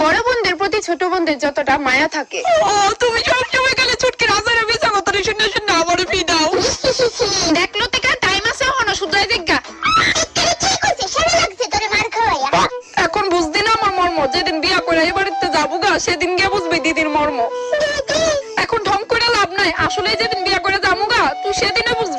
বড় বোনদের প্রতি ছোট বোনদের যতটা মায়া থাকে। ও তুমি সব সময় গেলে ছুটকি রাজারে মিছা কথা শুনে শুনে আমারে ফি দাও। দেখলো থেকে টাইম আছে হনো শুধরাই দেখা। এখন বুঝদি না আমার মর্ম, যেদিন বিয়া করে এই বাড়িতে যাবো গা সেদিন গিয়ে বুঝবি দিদির মর্ম। এখন ঢং করে লাভ নাই, আসলে যেদিন বিয়া করে যাবো গা তুই সেদিনে বুঝবি।